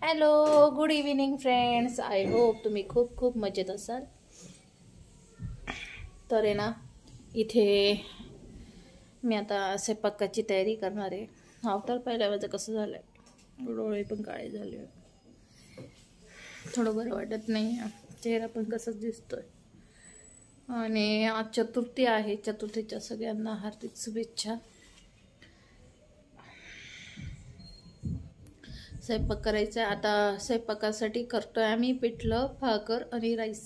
Hello, good evening friends. I hope तुम्ही खूप खूप मजेत असाल. तर आहे ना, इथे मी आता स्वयंपाकाची तयारी करणार आहे. अवतार पाहिलं माझं कसं झालं आहे, डोळे पण काळे झाले, थोडं बरं वाटत नाही, चेहरा पण कसंच दिसतोय. आणि आज चतुर्थी आहे. चतुर्थीच्या सगळ्यांना हार्दिक शुभेच्छा. स्वयंपाक करायचा आता. स्वयंपाकासाठी करतोय आम्ही पिठलं, भाकर आणि राईस.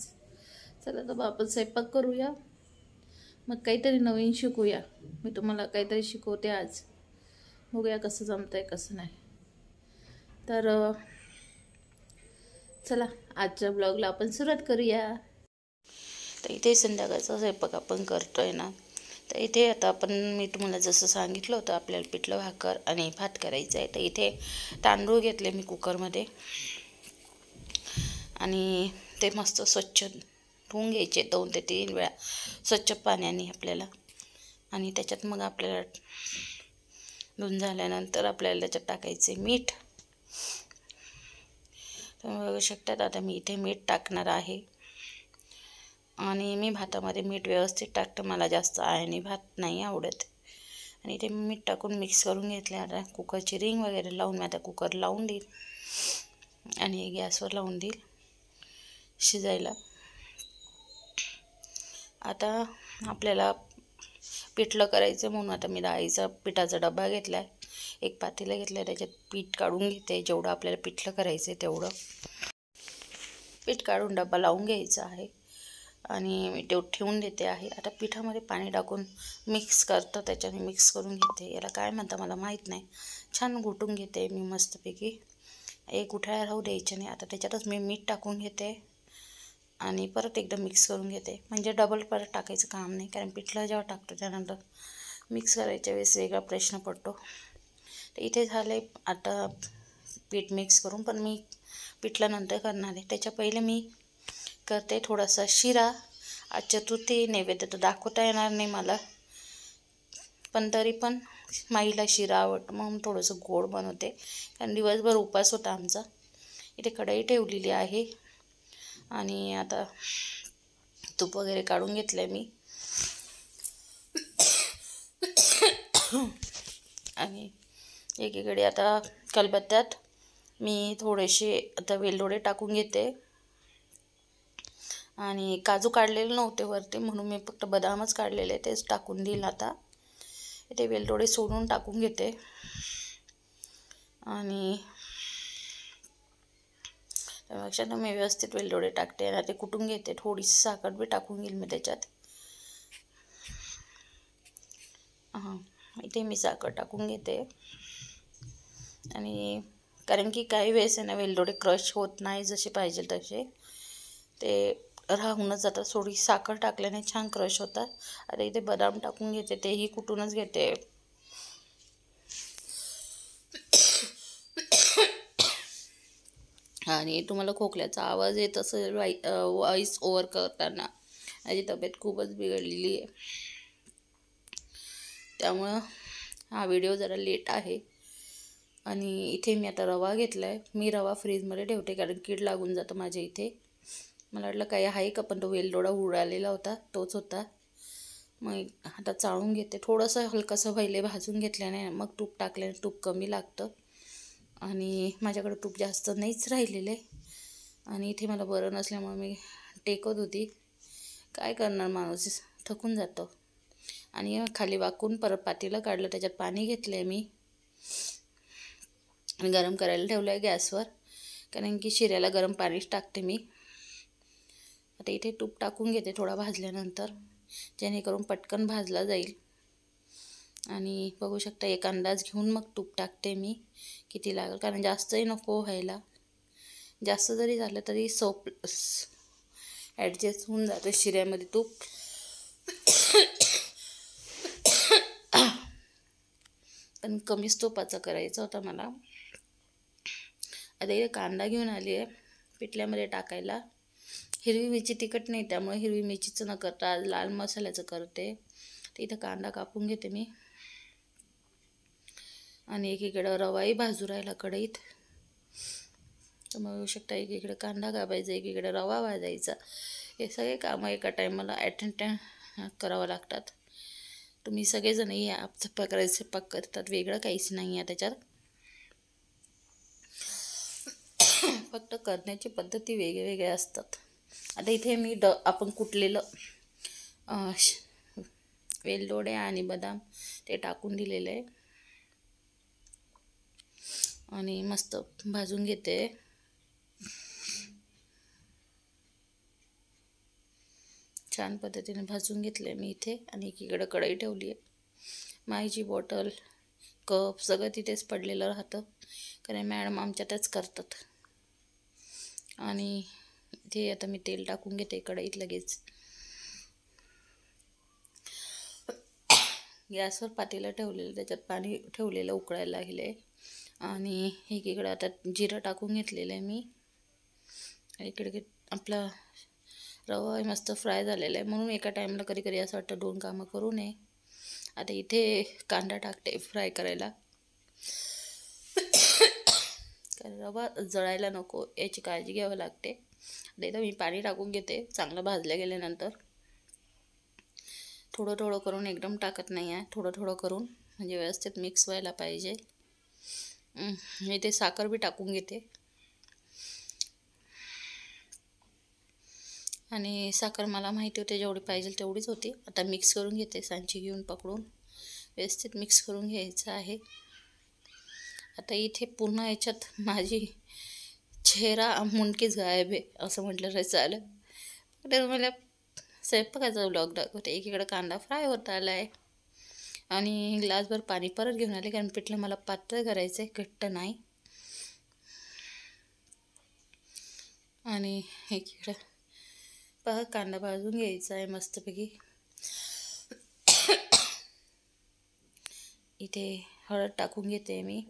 चला तर आपण स्वयंपाक करूया, मग काहीतरी नवीन शिकूया. मी तुम्हाला काहीतरी शिकवते आज, बघूया कसं जमतंय कसं नाही. तर चला आजच्या ब्लॉगला आपण सुरुवात करूया. तर इथे संध्याकाळचा स्वयंपाक आपण करतोय ना, तर इथे आता मी तुम्हाला जसं सांगितलं होतं आपल्याला पिठलं, भाकर आणि भात करायचं आहे. तर इथे तांदूळ घेतले मी कुकरमध्ये आणि ते मस्त स्वच्छ धुवून घ्यायचे 2 ते 3 वेळा स्वच्छ पाण्याने आपल्याला. आणि त्याच्यात मग आपल्याला धुवून झाल्यानंतर आपल्याला त्याच्यात टाकायचे मीठ. तुम्ही बघू शकतात आता मी इथे मीठ टाकणार आहे. आणि मी भातामध्ये मीठ व्यवस्थित टाकतं, मला जास्त आळणी भात नाही आवडत. आणि इथे मीठ टाकून मिक्स करून घेतले. आता कुकरची रिंग वगैरे लावून मी आता कुकर लावून देईल आणि गॅसवर लावून देईल शिजायला. आता आपल्याला पिठलं करायचं म्हणून आता मी डाळीचा पिठाचा डबा घेतला आहे, एक पातेलं घेतलं आहे, त्याच्यात पीठ काढून घेते. जेवढं आपल्याला पिठलं करायचं आहे तेवढं पीठ काढून डबा लावून घ्यायचं आहे आणि मी तेवढं ठेवून देते आहे. आता पिठामध्ये पाणी टाकून मिक्स करतं, त्याच्याने मिक्स करून घेते. याला काय म्हणतं मला माहीत नाही. छान घोटून घेते मी मस्तपैकी, एक गुठळ्या राहू द्यायचे नाही. आता त्याच्यातच मी मीठ टाकून घेते आणि परत एकदा मिक्स करून घेते. म्हणजे डबल परत टाकायचं काम नाही, कारण पिठलं जेव्हा टाकतो त्यानंतर मिक्स करायच्या वेळेस वेगळा प्रश्न पडतो. तर इथे झाले आता पीठ मिक्स करून, पण मी पिठलं नंतर करणार आहे. त्याच्या पहिले मी करते थोडासा शिरा. आज चतुर्थी, नैवेद्य तर दाखवता येणार नाही मला, पण तरी पण माईला शिरा आवडतो म्हणून थोडंसं गोड बनवते, कारण दिवसभर उपवास होता आमचा. इथे कढई ठेवलेली आहे आणि आता तूप वगैरे काढून घेतलं आहे मी. आणि एकीकडे आता खलबत्त्यात मी थोडेसे आता वेलदोडे टाकून घेते. आणि काजू काढलेले नव्हते वरती, म्हणून मी फक्त बदामच काढलेले, तेच टाकून देईल. आता इथे वेलदोडे सोडून टाकून घेते आणि त्यापेक्षा मी व्यवस्थित वेलदोडे टाकते आणि ते कुटून घेते. थोडीशी साखर बी टाकून घेईल मी त्याच्यात. इथे मी साखर टाकून घेते. आणि कारण की काही वेळेस आहे ना वेलदोडे क्रश होत नाही जसे पाहिजे तसे, ते राहूनच जातात. थोडी साखर टाकल्याने छान क्रश होतात. आता इथे बदाम टाकून घेते, तेही कुटूनच घेते. आणि तुम्हाला खोकल्याचा आवाज येत असेल व्हॉइस ओव्हर करताना, माझी तब्येत खूपच बिघडलेली आहे, त्यामुळं हा व्हिडिओ जरा लेट आहे. आणि इथे मी आता रवा घेतला आहे. मी रवा फ्रीजमध्ये ठेवते कारण कीड लागून जातं माझ्या इथे. मला वाटलं काही आहे का, पण तो वेलदोडा उडालेला होता, तोच होता. मग आता चाळून घेते. थोडंसं हलकंसं पहिले भाजून घेतल्याने मग तूप टाकल्याने तूप कमी लागतं आणि माझ्याकडे तूप जास्त नाहीच राहिलेले. आणि इथे मला बरं नसल्यामुळे मी टेकत होती. काय करणार, माणूस थकून जातं. आणि खाली वाकून परत पातेलं काढलं, त्याच्यात पाणी घेतलं आहे मी आणि गरम करायला ठेवलं आहे गॅसवर, कारण की शिऱ्याला गरम पाणीच टाकते मी. आता इथे तूप टाकून घेते थोडा भाजल्यानंतर, जेणेकरून पटकन भाजला जाईल. आणि बघू शकता एक अंदाज घेऊन मग तूप टाकते मी किती लागेल, कारण जास्तही नको व्हायला. जास्त जरी झालं तरी सोप ॲडजस्ट होऊन जातं शिऱ्यामध्ये तूप. पण कमीच तुपाचा करायचा होता मला. आता इथे कांदा घेऊन आली आहे पिठल्यामध्ये टाकायला. हिरवी मिरची तिखट नाही, त्यामुळे हिरवी मिरचीचं न करता आज लाल मसाल्याचं करते. तर इथं कांदा कापून घेते मी आणि एकीकडं रवाही भाजू राहिला कढईत. तर मग बघू शकता एकीकडे कांदा कापायचा, एकीकडे रवा भाजायचा. हे सगळे कामं एका टायमाला ॲट टाईम करावं लागतात. तुम्ही सगळेजण या प्रकारे स्वयंपाक करतात, वेगळं काहीच नाही आहे त्याच्यात. फक्त करण्याची पद्धती वेगवेगळ्या असतात. आता इथे मी आपण कुटलेलं वेलदोडे आणि बदाम ते टाकून दिलेलं आहे आणि मस्त भाजून घेते. छान पद्धतीने भाजून घेतले मी इथे. आणि एकीकडे कढई ठेवली आहे. माईची बॉटल, कप सगळं तिथेच पडलेलं राहतं, कारण मॅडम आमच्या त्याच करतात. आणि इथे आता मी तेल टाकून घेते कढईत लगेच. गॅसवर पातेलं ठेवलेलं, त्याच्यात पाणी ठेवलेलं उकळायला लागले. आणि एकीकडे आता जिरं टाकून घेतलेलं आहे मी. इकडे आपला रवा मस्त फ्राय झालेला आहे, म्हणून एका टाईमला कधी कधी असं वाटतं 2 कामं करू नये. आता इथे कांदा टाकते फ्राय करायला, कारण रवा जळायला नको याची काळजी घ्यावी लागते. आता इथं मी पाणी टाकून घेते. चांगलं भाजल्या गेल्यानंतर थोडं थोडं करून, एकदम टाकत नाही आहे, थोडं थोडं करून, म्हणजे व्यवस्थित मिक्स व्हायला पाहिजे. इथे साखर बी टाकून घेते. आणि साखर मला माहिती होते जेवढी पाहिजे तेवढीच होती. आता मिक्स करून घेते, सांची घेऊन पकडून व्यवस्थित मिक्स करून घ्यायचं आहे. आता इथे पूर्ण याच्यात माझी चेहरा मुंडकीच गायब आहे असं म्हटलं तरी चालेल. तर मला स्वयंपाकाचा व्लॉग दाखवते. एकीकडे कांदा फ्राय होत आला आहे आणि ग्लासभर पाणी परत घेऊन आले, कारण पिठलं मला पातळ करायचं आहे, घट्ट नाही. आणि एकीकडं पहा कांदा भाजून घ्यायचा आहे मस्तपैकी. इथे हळद टाकून घेते मी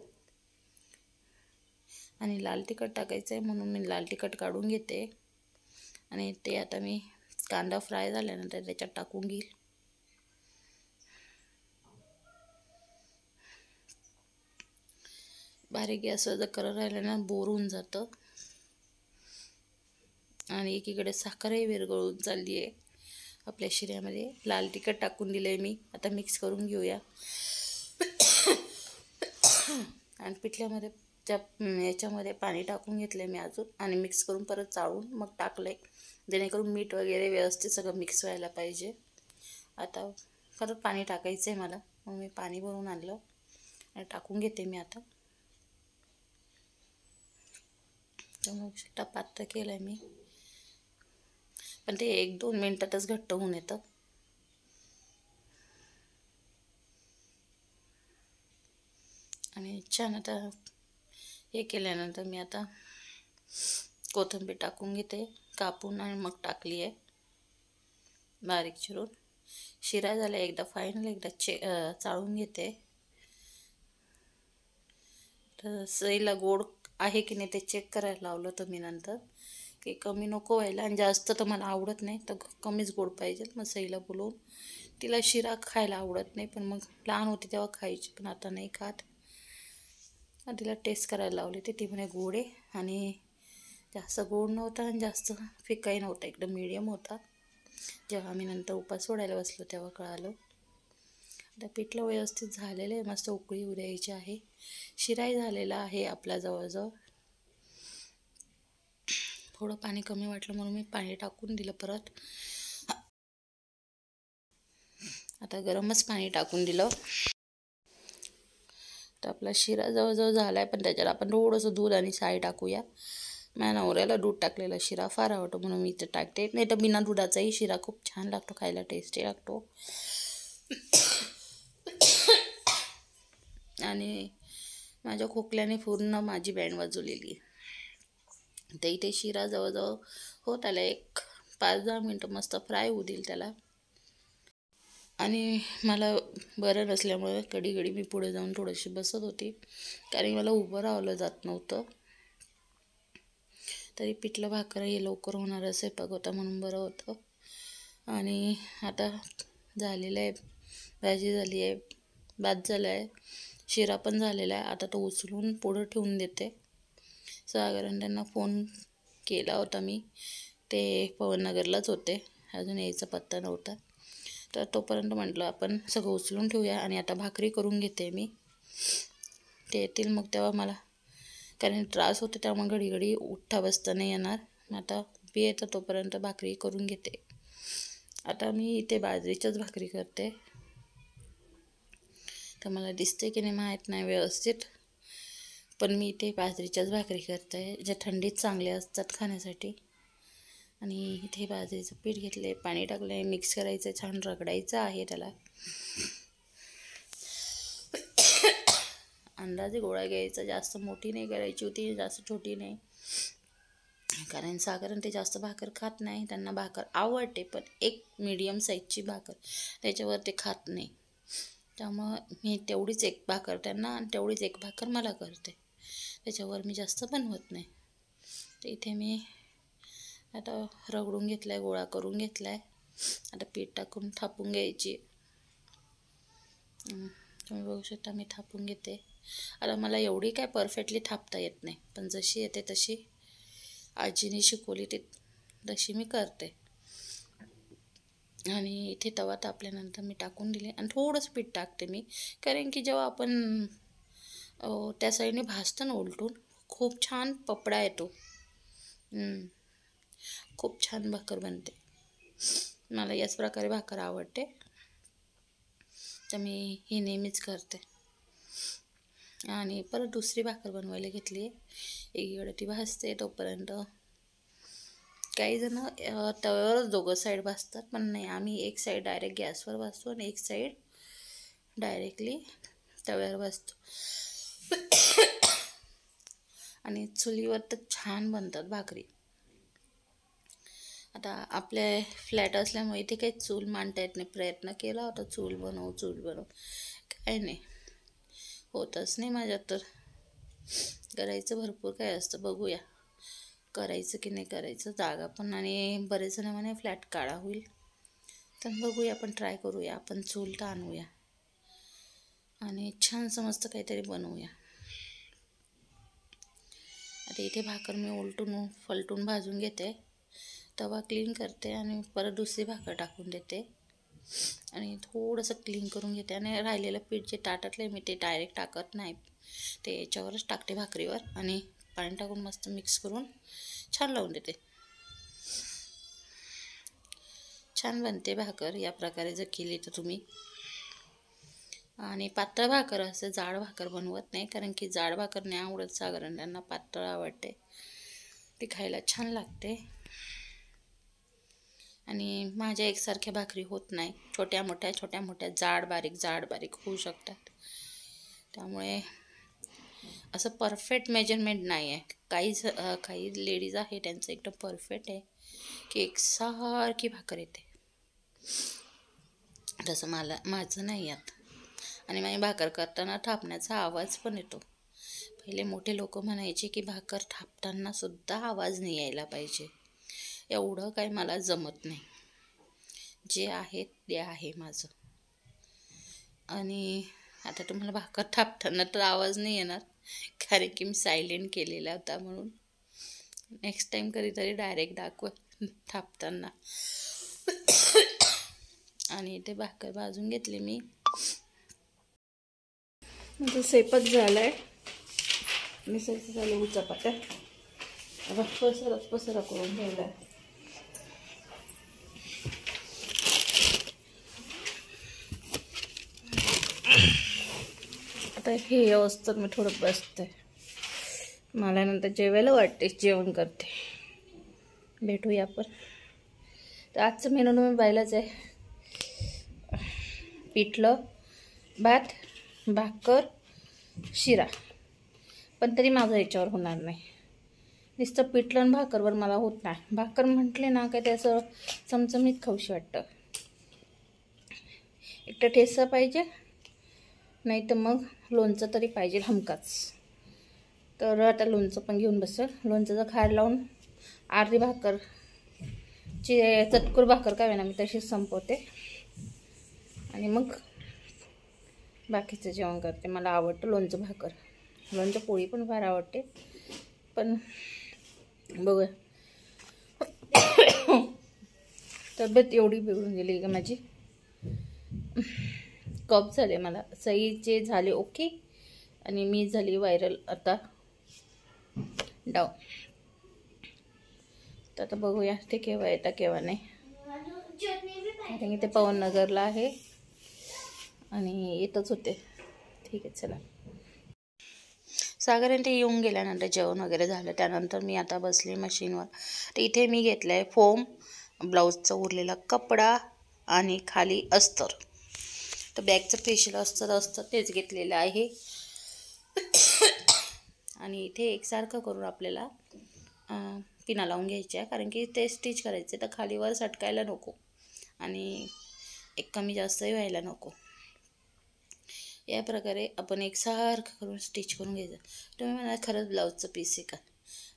आणि लाल तिखट टाकायचं आहे, म्हणून मी लाल तिखट काढून घेते. आणि ते आता मी कांदा फ्राय झाल्यानंतर त्याच्यात टाकून घेईल. बारीक गॅसवर जर करत राहिलं ना बोर होऊन जातं. आणि एकीकडे साखरही विरघळून चालली आहे आपल्या शिऱ्यामध्ये. लाल तिखट टाकून दिलं आहे मी. आता मिक्स करून घेऊया. आणि पिठल्यामध्ये याच्यामध्ये पाणी टाकून घेतलं आहे मी अजून, आणि मिक्स करून परत चाळून मग टाकलं आहे, जेणेकरून मीठ वगैरे व्यवस्थित सगळं मिक्स व्हायला पाहिजे. आता परत पाणी टाकायचं आहे मला, मग मी पाणी भरून आणलं आणि टाकून घेते मी आता. तर मग शकता पातळ केलं आहे मी, पण ते 1-2 मिनटातच घट्ट होऊन येतं. आणि छान आता हे केल्यानंतर मी आता कोथिंबीर टाकून घेते कापून, आणि मग टाकली आहे बारीक चिरून. शिरा झाला एकदा फायनल, एकदा चाळून घेते. तर सईला गोड आहे की नाही ते चेक करायला लावलं तर मी नंतर, की कमी नको व्हायला, आणि जास्त तर मला आवडत नाही, तर कमीच गोड पाहिजे. मग सईला बोलवून, तिला शिरा खायला आवडत नाही, पण मग लहान होती तेव्हा खायची, पण आता नाही खात. तिला टेस्ट करायला लावली ती म्हणे गोड आहे, आणि जास्त गोड नव्हता आणि जास्त फिकाही नव्हता, एकदम मीडियम होता. जेव्हा आम्ही नंतर उपास सोडायला बसलो तेव्हा कळालं. आता पिठलं व्यवस्थित झालेलं आहे, मस्त उकळी येऊ द्यायची आहे. शिराही झालेला आहे आपला जवळजवळ. थोडं पाणी कमी वाटलं म्हणून मी पाणी टाकून दिलं परत. आता गरमच पाणी टाकून दिलं. तर आपला शिरा जवळजवळ झाला आहे, पण त्याच्यात आपण थोडंसं दूध आणि साय टाकूया. माझ्या नवऱ्याला दूध टाकलेला शिरा फार आवडतो, म्हणून मी इथे टाकते. नाही तर बिना दुधाचाही शिरा खूप छान लागतो, खायला टेस्टी लागतो. आणि माझ्या खोकल्याने पूर्ण माझी बँड वाजवलेली. तर इथे शिरा जवळजवळ होत आला, एक 5-10 मिनटं मस्त फ्राय होऊ देईल त्याला. आणि मला बरं नसल्यामुळे घडी मी पुढे जाऊन थोडीशी बसत होती, कारण मला उभं राहावलं जात नव्हतं. तरी पिठलं भाकर हे लवकर होणारं स्वयंपाक होता म्हणून बरं होतं. आणि आता झालेलं आहे, भाजी झाली आहे, भात झाला आहे, शिरा पण झालेला आहे. आता तो उचलून पुढं ठेवून देते, साधारण त्यांना फोन केला होता मी, ते पवननगरलाच होते, अजून यायचा पत्ता नव्हता. तर तोपर्यंत म्हटलं आपण सगळं उचलून ठेवूया आणि आता भाकरी करून घेते मी. ते येतील मग तेव्हा मला, कारण त्रास होते त्यामुळे घडी घडी उठता बसता नाही येणार. आता उभी येतं तोपर्यंत भाकरी करून घेते. आता मी इथे बाजरीच्याच भाकरी करते, तर मला दिसते की नाही माहीत नाही व्यवस्थित, पण मी इथे बाजरीच्याच भाकरी करते, ज्या थंडीत चांगल्या असतात खाण्यासाठी. आणि इथे बाजरीचं पीठ घेतले, पाणी टाकले, मिक्स करायचं, छान रगडायचं आहे त्याला. अंदाजे गोळा घ्यायचा, जास्त मोठी नाही करायची होती, जास्त छोटी नाही, कारण साधारण ते जास्त भाकर खात नाही, त्यांना भाकर आवडते पण एक मीडियम साईजची भाकर, त्याच्यावर ते खात नाही. त्यामुळं मी तेवढीच एक भाकर त्यांना आणि तेवढीच एक भाकर मला करते, त्याच्यावर मी जास्त बनवत नाही. तर इथे मी आता रगडून घेतला आहे, गोळा करून घेतला आहे. आता पीठ टाकून थापून घ्यायची. तुम्ही बघू शकता मी थापून घेते. आता मला एवढी काय परफेक्टली थापता येत नाही, पण जशी येते तशी आजीने शिकवली तशी मी करते. आणि इथे तवा तापल्यानंतर मी टाकून दिले आणि थोडंसं पीठ टाकते मी, कारण की जेव्हा आपण त्या साईडने भाजतो ना उलटून, खूप छान पपडा येतो, खूप छान भाकर बनते. मला याच प्रकारे भाकर आवडते, तर मी ही नेहमीच करते. आणि परत दुसरी भाकर बनवायला घेतली आहे. एकीकडे ती भाजते तोपर्यंत काही जण तव्यावरच दोघं साईड भाजतात, पण नाही, आम्ही एक साईड डायरेक्ट गॅसवर भाजतो आणि एक साईड डायरेक्टली तव्यावर भाजतो. आणि चुलीवर तर छान बनतात भाकरी. आता आपले फ्लॅट असल्यामुळे इथे काही चूल मांडता येत नाही. प्रयत्न केला होता चूल बनव, काय नाही, होतच नाही माझ्यात. तर करायचं भरपूर काय असतं, बघूया करायचं की नाही करायचं. जागा पण, आणि बरेच जण म्हणे फ्लॅट काळा होईल, तर बघूया, आपण ट्राय करूया, आपण चूल तर आणूया आणि छान समजतं काहीतरी बनवूया. आता इथे भाकर मी उलटून फलटून भाजून घेते, तवा क्लीन करते आणि परत दुसरी भाकर टाकून देते आणि थोडंसं क्लीन करून घेते. आणि राहिलेलं पीठ जे टाकलं मी ते डायरेक्ट टाकत नाही, ते याच्यावरच टाकते भाकरीवर आणि पाणी टाकून मस्त मिक्स करून छान लावून देते. छान बनते भाकर या प्रकारे जर केली तर तुम्ही. आणि पातळ भाकर असं जाड भाकर बनवत नाही, कारण की जाड भाकर नाही आवडत साधारण त्यांना, पातळ आवडते, ती खायला छान लागते. आणि माझ्या एकसारख्या भाकरी होत नाही, छोट्या मोठ्या जाड बारीक होऊ शकतात. त्यामुळे असं परफेक्ट मेजरमेंट नाही आहे. काही लेडीज आहे त्यांचं एकदम परफेक्ट आहे की एकसारखी भाकर येते, तसं माझं नाही येत. आणि माझी भाकर करताना थापण्याचा आवाज पण येतो. पहिले मोठे लोक म्हणायचे की भाकर थापताना सुद्धा आवाज नाही यायला पाहिजे. एवढं काही मला जमत नाही, जे आहे ते आहे माझं. आणि आता तुम्हाला भाकर थापताना तर आवाज नाही येणार, कारण की मी सायलेंट केलेला होता, म्हणून नेक्स्ट टाईम कधीतरी डायरेक्ट दाखव थापताना. आणि ते भाकर भाजून घेतली मी. माझं स्वयंपाक झाला आहे, मिसळचं झालं, उचापात्या पसरा करून ठेवला आहे. आता हे अवस्थेत मी थोडं बसते, मला नंतर जेवायला वाटते, जेवण करते. भेटूया आपण. तर आजचं मेनू मी पाहिलंच आहे, पिठलं भात, भाकर, शिरा. पण तरी माझं याच्यावर होणार नाही, नुसतं पिठलं आणि भाकरवर मला होत नाही. भाकर म्हटले ना काय त्याचं चमचमीत खाऊशी वाटतं. एकटं ठेचा पाहिजे, नाही तर मग लोणचं तरी पाहिजे हमकाच. तर आता लोणचं पण घेऊन बसेल. लोणचं खार लावून अर्धी भाकरची चतकुर भाकर काय ना मी तशीच संपवते आणि मग बाकीचं जेवण करते. मला आवडतं लोणचं भाकर, लोणचं पोळी पण फार आवडते, पण बघूया. तब्येत एवढी बिघडून गेली का माझी. कफ झाले मला, सईचे झाले ओके आणि मी झाली व्हायरल आता डाऊन. तर आता बघूया ते केव्हा येतं केव्हा नाही. कारण ते पवननगरला आहे आणि येतच होते. ठीक आहे चला. सागर ते येऊन गेल्यानंतर जेवण वगैरे झालं, त्यानंतर मी आता बसले मशीनवर. तर इथे मी घेतलं आहे फोम, ब्लाऊजचा उरलेला कपडा आणि खाली अस्तर. तर बॅगचं फेशियल अस्तर असतं तेच घेतलेलं आहे. आणि इथे एकसारखं करून आपल्याला पिना लावून घ्यायची आहे, कारण की ते स्टिच करायचे तर खालीवर सटकायला नको आणि एक कमी जास्तही व्हायला नको. या प्रकारे आपण एकसारखं करून स्टिच करून घ्यायचं. तुम्ही म्हणाल खरंच ब्लाऊजचं पीस आहे का,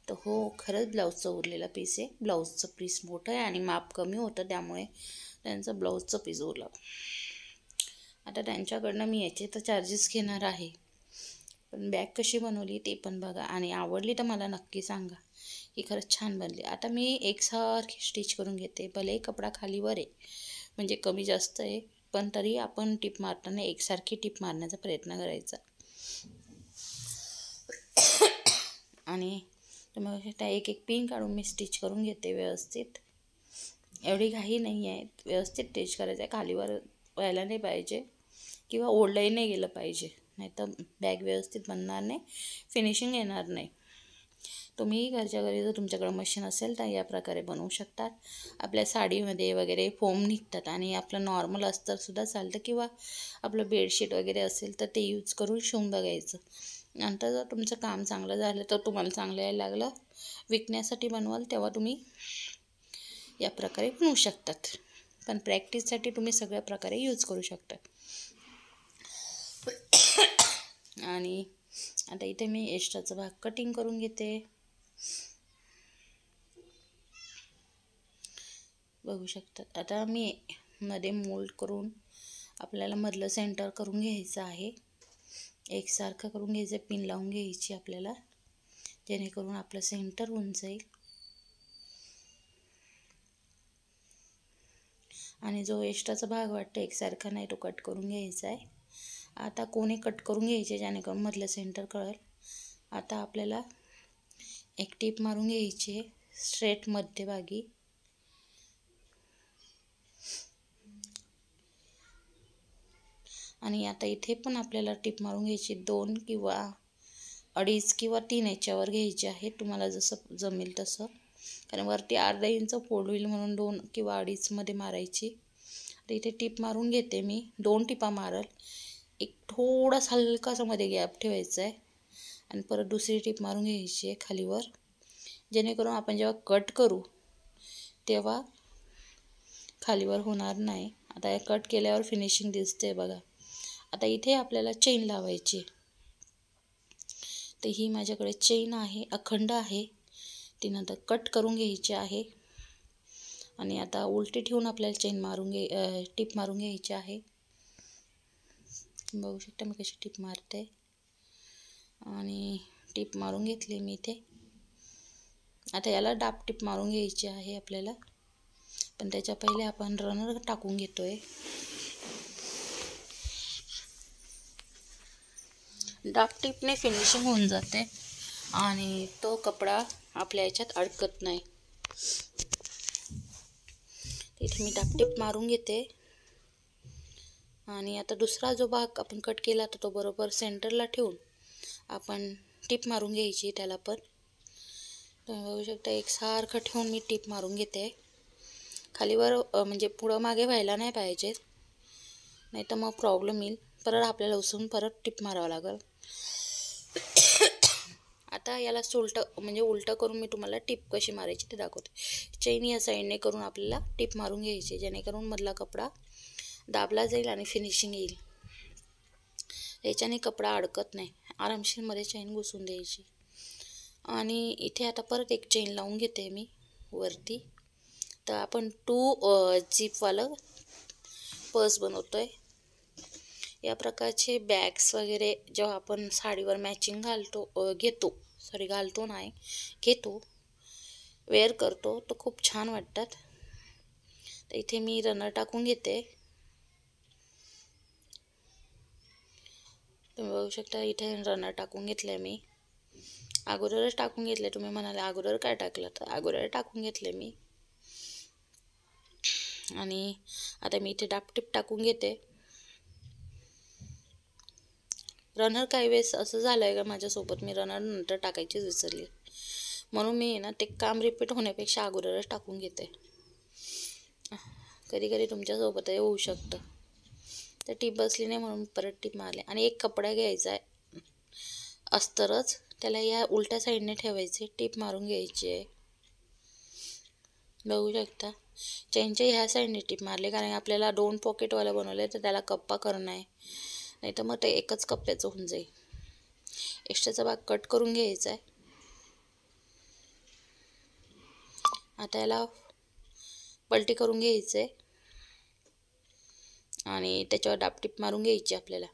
तर हो खरंच ब्लाऊजचं उरलेला पीस आहे. ब्लाऊजचं पीस मोठं आहे आणि माप कमी होतं, त्यामुळे त्यांचं ब्लाऊजचं पीस उरलं. आता त्यांच्याकडनं मी याचे तर चार्जेस घेणार आहे, पण बॅग कशी बनवली ते पण बघा आणि आवडली तर मला नक्की सांगा की खरंच छान बनली. आता मी एकसारखी स्टिच करून घेते. भले कपडा खालीवर आहे म्हणजे कमी जास्त आहे, पण तरी आपण टिप मारताना एकसारखी टिप मारण्याचा प्रयत्न करायचा. आणि मग त्या एक एक पिन काढून मी स्टिच करून घेते व्यवस्थित. एवढी घाई नाही आहे, व्यवस्थित स्टिच करायचं आहे. खालीवर व्हायला नाही पाहिजे किंवा ओढलंही नाही गेलं पाहिजे, नाही तर बॅग व्यवस्थित बनणार नाही, फिनिशिंग येणार नाही. तुम्ही घरच्या घरी जर तुमच्याकडे मशीन असेल तर या प्रकारे बनवू शकतात. आपल्या साडीमध्ये वगैरे फोम निघतात आणि आपलं नॉर्मल अस्तरसुद्धा चालतं किंवा आपलं बेडशीट वगैरे असेल तर ते यूज करून शिवून बघायचं. नंतर जर तुमचं काम चांगलं झालं तर तुम्हाला चांगलं यायला लागलं, विकण्यासाठी बनवाल तेव्हा तुम्ही या प्रकारे बनवू शकतात. पण प्रॅक्टिससाठी तुम्ही सगळ्या प्रकारे यूज करू शकता. आणि आता इथे मी एक्स्ट्राचा भाग कटिंग करून घेते. बघू शकतात. आता मी मध्ये मोल्ड करून आपल्याला मधलं सेंटर करून घ्यायचं आहे. एकसारखं करून घ्यायचं, पिन लावून घ्यायची आपल्याला, जेणेकरून आपलं सेंटर होऊन जाईल. आणि जो एक्स्ट्राचा भाग वाटतो एकसारखा नाही तो कट करून घ्यायचा आहे. आता कोणी कट करून घ्यायचे जेणेकरून मधलं सेंटर कळेल. आता आपल्याला एक टीप मारून घ्यायची आहे स्ट्रेट मध्यभागी. आणि आता इथे पण आपल्याला टिप मारून घ्यायची 2 किंवा 2.5 किंवा 3 याच्यावर घ्यायचे आहे, तुम्हाला जसं जमेल तसं. कारण वरती अर्धा इंच फोल्ड होईल म्हणून 2 किंवा 2.5 मध्ये मारायची. तर इथे टिप मारून घेते मी, 2 टिपा मारल. एक थोडासा हलकासा मध्ये गॅप ठेवायचा आहे आणि परत दुसरी टिप मारून घ्यायची आहे खालीवर, जेणेकरून आपण जेव्हा कट करू तेव्हा खालीवर होणार नाही. आता हे कट केल्यावर फिनिशिंग दिसते बघा. आता इथे आपल्याला चेन लावायची. तर ही माझ्याकडे चेन आहे, अखंड आहे, ती नंतर कट करून घ्यायची आहे. आणि आता उलटी ठेवून आपल्याला चेन टिप मारून घ्यायची आहे. बघू शकता मी कशी टिप मारते. आणि टिप मारून घेतली मी इथे. आता याला डाप टिप मारून घ्यायची आहे आपल्याला, पण त्याच्या पहिले आपण रनर टाकून घेतोय. डाप टिपने फिनिशिंग होऊन जाते आणि तो कपडा आपल्या याच्यात अडकत नाही. इथे मी डाप टिप मारून घेते. आणि आता दुसरा जो भाग आपण कट केला तर तो बरोबर सेंटरला ठेवून आपण टिप मारून घ्यायची त्याला पण. तुम्ही बघू शकता एकसारखं ठेवून मी टिप मारून घेते. खालीवर म्हणजे पुढं मागे व्हायला नाही पाहिजे, नाही तर मग प्रॉब्लेम येईल. परत आपल्याला उचलून परत टिप मारावं लागेल. आता याला उलटं करून मी तुम्हाला टिप कशी मारायची ते दाखवते. चेन या साईडने करून आपल्याला टिप मारून घ्यायची, जेणेकरून मधला कपडा दाबला जाईल आणि फिनिशिंग येईल. याच्याने कपडा अडकत नाही, आरामशीरमध्ये चेन घुसून द्यायची. आणि इथे आता परत एक चेन लावून घेते मी वरती. तर आपण 2 झिपवालं पर्स बनवतोय. या प्रकारचे बॅग्स वगैरे जेव्हा आपण साडीवर मॅचिंग घेतो सॉरी घालतो नाही, घेतो, वेअर करतो, तो खूप छान वाटतात. तर इथे मी रनर टाकून घेते. तुम्ही बघू शकता इथे रनर टाकून घेतले मी. अगोदरच टाकून घेतले. तुम्ही म्हणाले अगोदर काय टाकलं, तर अगोदर टाकून घेतले मी. आणि आता मी इथे डापटिप टाकून घेते. रनर काही वेळेस असं झालं आहे का माझ्यासोबत, मी रनर नंतर टाकायची विसरली, म्हणून मी ना ते काम रिपीट होण्यापेक्षा अगोदरच टाकून घेते. कधी कधी तुमच्यासोबतही होऊ शकतं. तर टीप बसली नाही म्हणून परत टीप मारले. आणि एक कपडा घ्यायचा आहे अस्तरच, त्याला या उलट्या साईडने ठेवायचे, टीप मारून घ्यायची आहे. बघू शकता चेनच्या ह्या साईडने टीप मारले, कारण आपल्याला 2 पॉकेटवाला बनवलं आहे, तर त्याला कप्पा करणं आहे, नाही तर मग ते एकच कप्प्याचं होऊन जाईल. एक्स्ट्राचा भाग कट करून घ्यायचा आहे. आता याला पलटी करून घ्यायचं आहे आणि त्याच्यावर डापटीप मारून घ्यायची आपल्याला.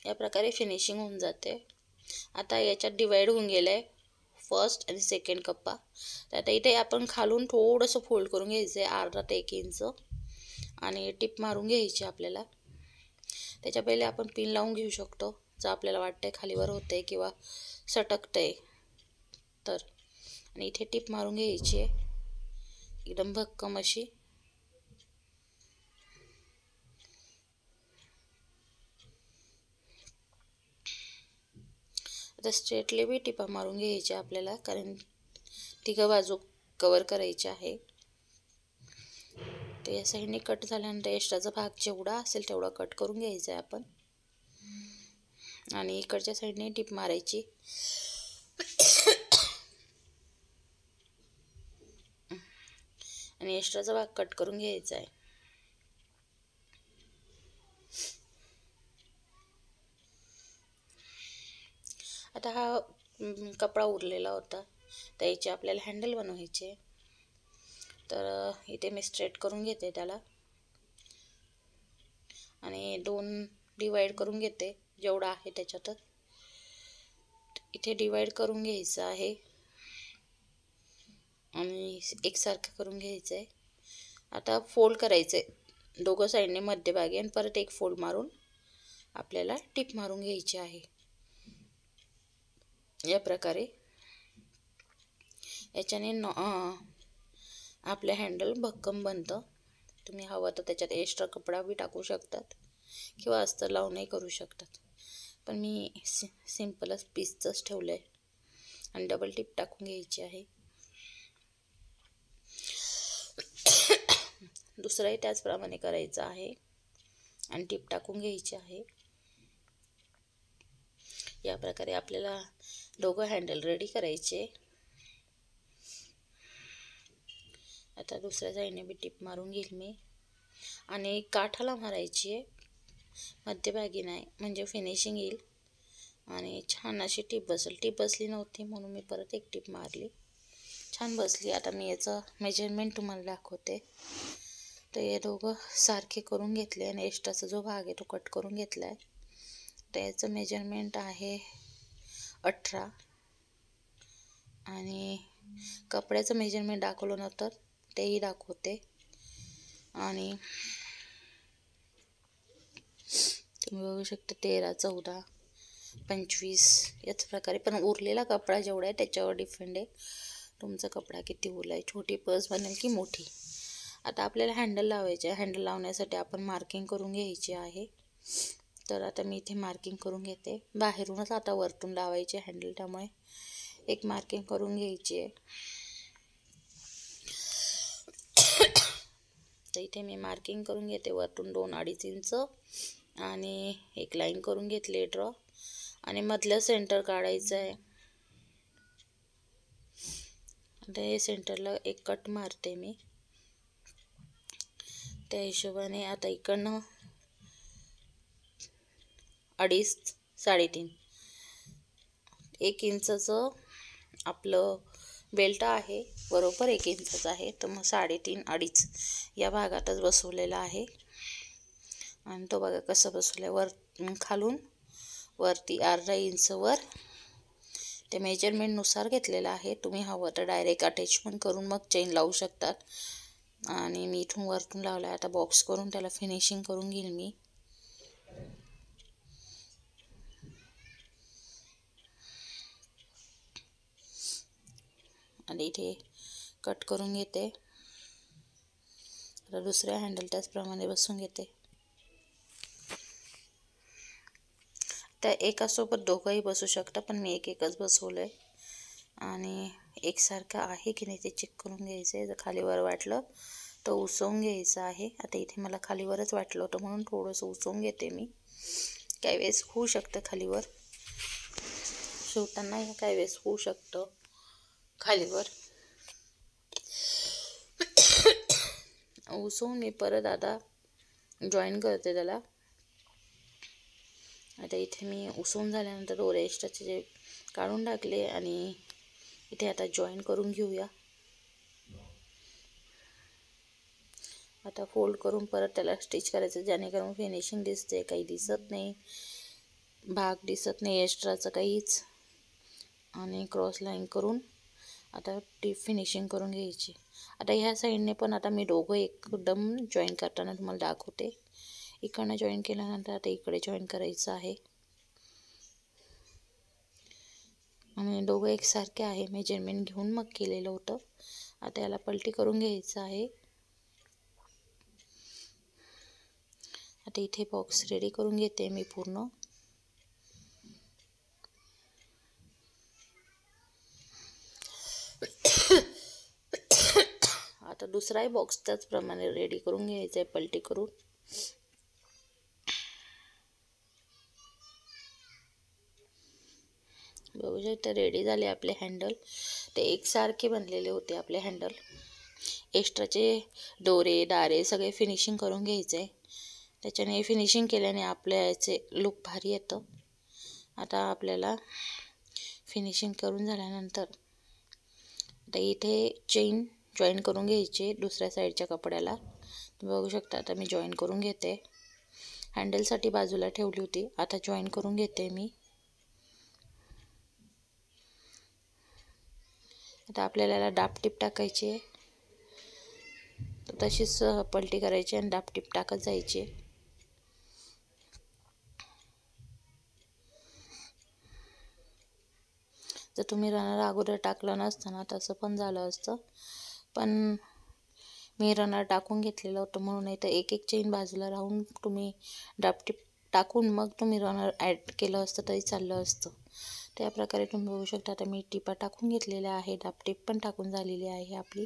या प्रकारे फिनिशिंग होऊन जाते. आता याच्यात डिवाइड होऊन गेलं आहे फर्स्ट आणि सेकंड कप्पा. तर आता इथे आपण खालून थोडंसं फोल्ड करून घ्यायचं आहे, अर्धा ते 1 इंच, आणि टिप मारून घ्यायची आपल्याला. त्याच्या पहिले आपण पिन लावून घेऊ शकतो, जर आपल्याला वाटतंय खालीवर होतंय किंवा सटकतंय तर. आणि इथे टिप मारून घ्यायची आहे एकदम भक्कम अशी. आता स्ट्रेटली बी टिपा मारून घ्यायच्या आपल्याला, कारण तिघं बाजू कवर करायची आहे. तर या साईडने कट झाल्यानंतर एक्स्ट्राचा भाग जेवढा असेल तेवढा कट करून घ्यायचा आहे आपण, आणि इकडच्या साईडने टिप मारायची. आणि एक्स्ट्राचा भाग कट करून घ्यायचा आहे. आता हा कपडा उरलेला होता, त्याचे आपल्याला हँडल बनवायचे. तर इथे मी स्ट्रेट करून घेते त्याला आणि 2 डिवाइड करून घेते, जेवढा आहे त्याच्यातच इथे डिवाइड करून घ्यायचं आहे आणि एकसारखं करून घ्यायचं आहे. आता फोल्ड करायचं आहे दोघं साईडने मध्यभागी, आणि परत एक फोल्ड मारून आपल्याला टिप मारून घ्यायची आहे. या प्रकारे याच्याने आपलं हँडल भक्कम बनतं. तुम्ही हवं तर त्याच्यात एक्स्ट्रा कपडा बी टाकू शकतात किंवा अस्तर लावूनही करू शकतात, पण मी सिम्पलच पीसचंच ठेवलं आहे. आणि डबल टिप टाकून घ्यायची आहे. दुसराही त्याचप्रमाणे करायचं आहे आणि टिप टाकून घ्यायची आहे. या प्रकारे आपल्याला दोघं हँडल रेडी करायचे. आता दुसऱ्या साईडने बी टिप मारून घेईल मी, आणि काठाला मारायची आहे, मध्यभागी नाही, म्हणजे फिनिशिंग येईल आणि छान अशी टिप बसेल. टिप बसली नव्हती म्हणून मी परत एक टिप मारली, छान बसली. आता मी याचं मेजरमेंट तुम्हाला दाखवते. तर हे दोघं सारखे करून घेतले आणि एक्स्ट्राचा जो भाग आहे तो कट करून घेतला आहे. तर याचं मेजरमेंट आहे 18, आणि कपड्याचं मेजरमेंट दाखवलं नव्हतं तेही दाखवते. आणि तुम्ही बघू शकता 13, 14, 25 याच प्रकारे. पण उरलेला कपडा जेवढा आहे त्याच्यावर डिपेंड आहे तुमचा कपडा किती उरला आहे, छोटी पर्स बनेल की मोठी. आता आपल्याला हँडल लावायचे आहे. हँडल लावण्यासाठी आपण मार्किंग करून घ्यायची आहे. तर आता मी इथे मार्किंग करून घेते. बाहेरूनच आता वरतून लावायचे हँडल, त्यामुळे एक मार्किंग करून घ्यायची आहे. तर इथे मी मार्किंग करून घेते वरतून 2-2.5 इंच, आणि एक लाईन करून घेतली ड्रॉ, आणि मधलं सेंटर काढायचं आहे. आता हे सेंटरला एक कट मारते मी त्या हिशोबाने. आता इकडनं 2.5, 3.5, 1 इंचचं आपलं बेल्ट आहे, बरोबर 1 इंचचं आहे, तर मग 3.5, 2.5 या भागातच बसवलेला आहे. आणि तो बघा कसं बसवलं आहे, खालून वरती अर्धा इंच वर ते मेजरमेंटनुसार घेतलेलं आहे. तुम्ही हवं तर डायरेक्ट अटॅचमेंट करून मग चेन लावू शकतात. आणि मी इथून वरतून लावला आहे. आता बॉक्स करून त्याला फिनिशिंग करून घेईल मी. आणि इथे कट करून घेते. तर दुसऱ्या हँडल त्याचप्रमाणे बसून घेते. त्या एकासोबत दोघंही बसू शकता, पण मी एकच बसवलं आहे. आणि एकसारखं आहे की नाही ते चेक करून घ्यायचं आहे. जर खालीवर वाटलं तर उसवून घ्यायचं आहे. आता इथे मला खालीवरच वाटलं होतं म्हणून थोडंसं उसवून घेते मी. काही वेळेस होऊ शकतं खालीवर, शिवताना काही वेळेस होऊ शकतं खालीवर. उसवून मी परत आता जॉईन करते त्याला. आता इथे मी उसवून झाल्यानंतर दोरे एक्स्ट्राचे जे काढून टाकले आणि इथे आता जॉईन करून घेऊया. आता फोल्ड करून परत त्याला स्टिच करायचं, जेणेकरून फिनिशिंग दिसते, काही दिसत नाही, भाग दिसत नाही एक्स्ट्राचं काहीच. आणि क्रॉस लाईन करून आता टीप फिनिशिंग करून घ्यायची. आता ह्या साईडने पण आता मी दोघं एकदम जॉईन करताना तुम्हाला दाखवते. इकडनं जॉईन केल्यानंतर आता इकडे जॉईन करायचं आहे. आणि दोघं एकसारखे आहे, मेजरमेंट घेऊन मग केलेलं होतं. आता याला पलटी करून घ्यायचं आहे. आता इथे बॉक्स रेडी करून घेते मी पूर्ण. आता दुसराही बॉक्स त्याचप्रमाणे रेडी करून घ्यायचा आहे पलटी करून. बघू शकता रेडी झाले आपले हँडल. ते एकसारखे बनलेले होते आपले हँडल. एक्स्ट्राचे दोरे दारे सगळे फिनिशिंग करून घ्यायचे. त्याच्याने फिनिशिंग केल्याने आपल्या याचे लुक भारी येतं. आता आपल्याला फिनिशिंग करून झाल्यानंतर आता इथे चेन जॉईन करून घ्यायची दुसऱ्या साईडच्या कपड्याला. तुम्ही बघू शकता आता मी जॉईन करून घेते. हँडलसाठी बाजूला ठेवली होती, आता जॉईन करून घेते मी. आता आपल्याला याला डापटीप टाकायची आहे, तर तशीच पलटी करायची आणि डापटीप टाकत जायची. जर तुम्ही रनर अगोदर टाकलं नसतं ना तसं पण झालं असतं, पण मी रनर टाकून घेतलेलं होतं म्हणून. नाही तर एक एक चेन बाजूला राहून तुम्ही डापटीप टाकून मग तुम्ही रनर ॲड केलं असतं तरी चाललं असतं. त्याप्रकारे तुम्ही बघू शकता आता मी टिपा टाकून घेतलेल्या आहे, डापटीप पण टाकून झालेली आहे आपली.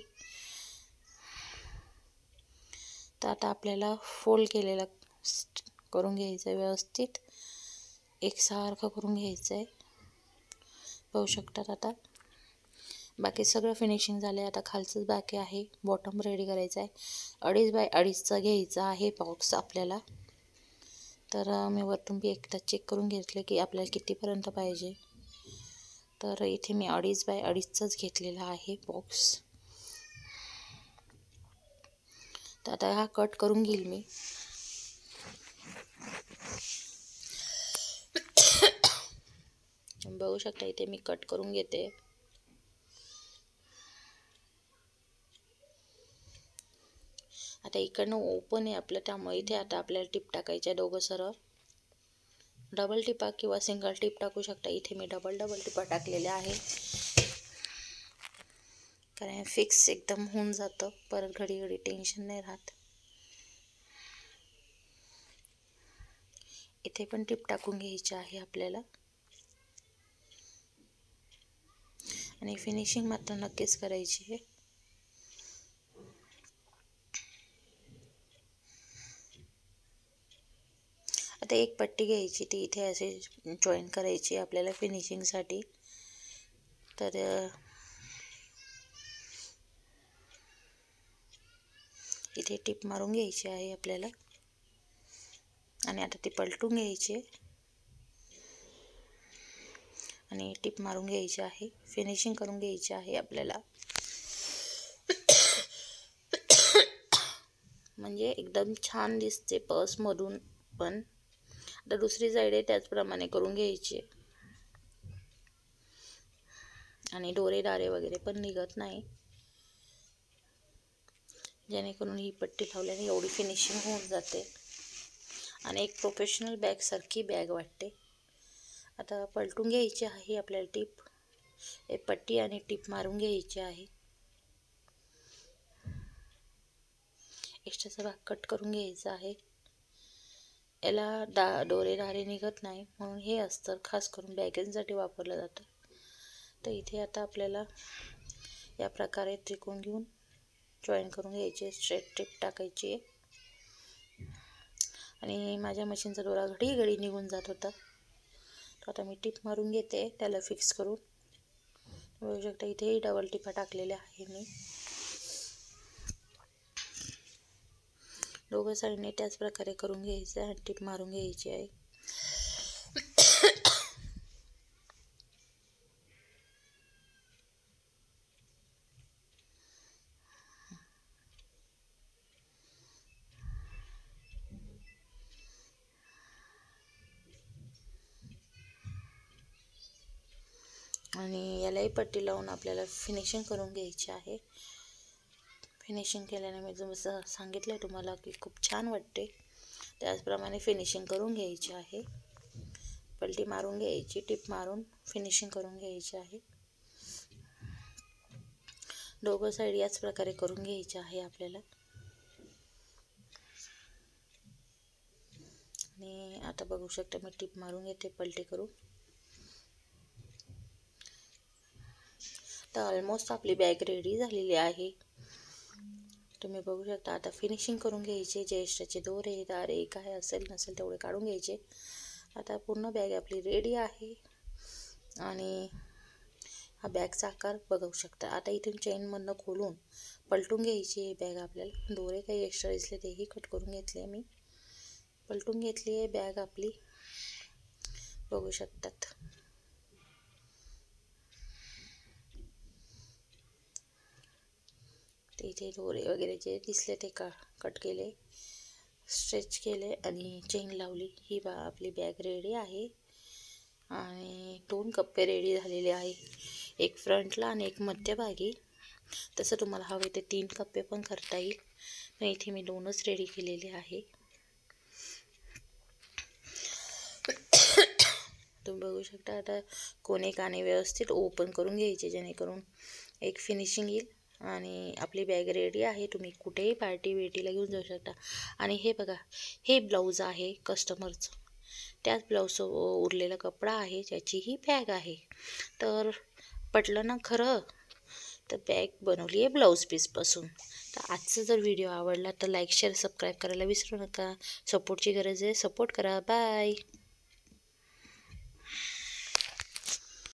तर आता आपल्याला फोल्ड केलेला करून घ्यायचं आहे, व्यवस्थित एकसारखं करून घ्यायचं आहे. बघू शकतात आता बाकी सगळं फिनिशिंग झालं आहे. आता खालचंच बाकी आहे, बॉटम रेडी करायचं आहे. 2.5 बाय 2.5चा घ्यायचा आहे बॉक्स आपल्याला. तर मी वरतून बी एकदा चेक करून घेतले की आपल्याला कितीपर्यंत पाहिजे. तर इथे मी 2.5 बाय 2.5चाच घेतलेला आहे बॉक्स. तर आता हा कट करून घेईल मी. बघू शकता इथे मी कट करून घेते. आता इकडनं ओपन आहे आपलं, त्यामुळे इथे आता आपल्याला टिप टाकायच्या दोघं सरळ. डबल टिपा किंवा सिंगल टिप टाकू शकता. इथे मी डबल टिपा टाकलेल्या आहे, कारण फिक्स एकदम होऊन जातं, परत घडी घडी टेन्शन नाही राहत. इथे पण टिप टाकून घ्यायची आहे आपल्याला. आणि फिनिशिंग मात्र नक्कीच करायची आहे. आता एक पट्टी घ्यायची, ती इथे असे जॉईन करायची आपल्याला फिनिशिंगसाठी. तर इथे टिप मारून घ्यायची आहे आपल्याला आणि आता ती पलटून घ्यायची आणि टिप मारून घ्यायची आहे. फिनिशिंग करून घ्यायची आहे आपल्याला. म्हणजे एकदम छान दिसते पर्समधून पण तर दुसरी साईड आहे त्याचप्रमाणे करून घ्यायची आणि दोरे दारे वगैरे पण निघत नाही, जेणेकरून ही पट्टी लावल्याने एवढी फिनिशिंग होऊन जाते आणि एक प्रोफेशनल बॅगसारखी बॅग वाटते. आता पलटून घ्यायची आहे आपल्याला टीप, एक पट्टी आणि टीप मारून घ्यायची आहे. एक्स्ट्राचा भाग कट करून घ्यायचा आहे. याला दोरे दारे निघत नाही म्हणून हे अस्तर खास करून बॅगेंसाठी वापरलं जातं. तर इथे आता आपल्याला या प्रकारे त्रिकोण घेऊन जॉईन करून घ्यायचे, स्ट्रेट टिप टाकायची आणि माझ्या मशीनचा दोरा घडी निघून जात होता. तर आता मी टिप मारून घेते त्याला फिक्स करून. बघू शकता इथेही डबल टिपा टाकलेल्या आहे मी. दोघं साईडने त्याच प्रकारे करून घ्यायचं आणि टिप मारून घ्यायची आहे. आणि यालाही पट्टी लावून आपल्याला फिनिशिंग करून घ्यायची आहे. फिनिशिंग केल्याने मी जसं सांगितलं तुम्हाला की खूप छान वाटते, त्याचप्रमाणे फिनिशिंग करून घ्यायची आहे. पलटी मारून घ्यायची, टिप मारून फिनिशिंग करून घ्यायची आहे. दोघं साईड याच प्रकारे करून घ्यायचे आहे आपल्याला. आणि आता बघू शकता मी टिप मारून घेते पलटी करून. तर ऑलमोस्ट आपली बॅग रेडी झालेली आहे. तुम्ही बघू शकता. आता फिनिशिंग करून घ्यायचे, जे एक्स्ट्राचे दोरे दारे काय असेल नसेल तेवढे काढून घ्यायचे. आता पूर्ण बॅग आपली रेडी आहे आणि हा बॅगचा आकार बघू शकता. आता इथून चेनमधनं खोलून पलटून घ्यायची बॅग आपल्याला. दोरे काही एक्स्ट्रा दिसले तेही कट करून घेतले मी, पलटून घेतली आहे बॅग आपली, बघू शकतात. ते इथे दोरे वगैरे जे दिसले ते कट केले, स्ट्रेच केले आणि चेन लावली. ही आपली बॅग रेडी आहे आणि 2 कप्पे रेडी झालेले आहे, एक फ्रंटला आणि एक मध्यभागी. तसं तुम्हाला हवे ते 3 कप्पे पण करता येईल, पण इथे मी 2च रेडी केलेले आहे. तुम्ही बघू शकता. आता कोणे काने व्यवस्थित ओपन करून घ्यायचे, जेणेकरून एक फिनिशिंग येईल आणि आपली बॅग रेडी आहे. तुम्ही कुठेही पार्टी वेटीला घेऊन जाऊ शकता. आणि हे बघा, हे ब्लाऊज आहे कस्टमरचं, त्याच ब्लाऊजचं उरलेला कपडा आहे, ज्याची ही बॅग आहे. तर पटलं ना खरं, तर बॅग बनवली आहे ब्लाऊज पीसपासून. तर आजचा जर व्हिडिओ आवडला तर लाईक शेअर सबस्क्राईब करायला विसरू नका. सपोर्टची गरज आहे, सपोर्ट करा. बाय.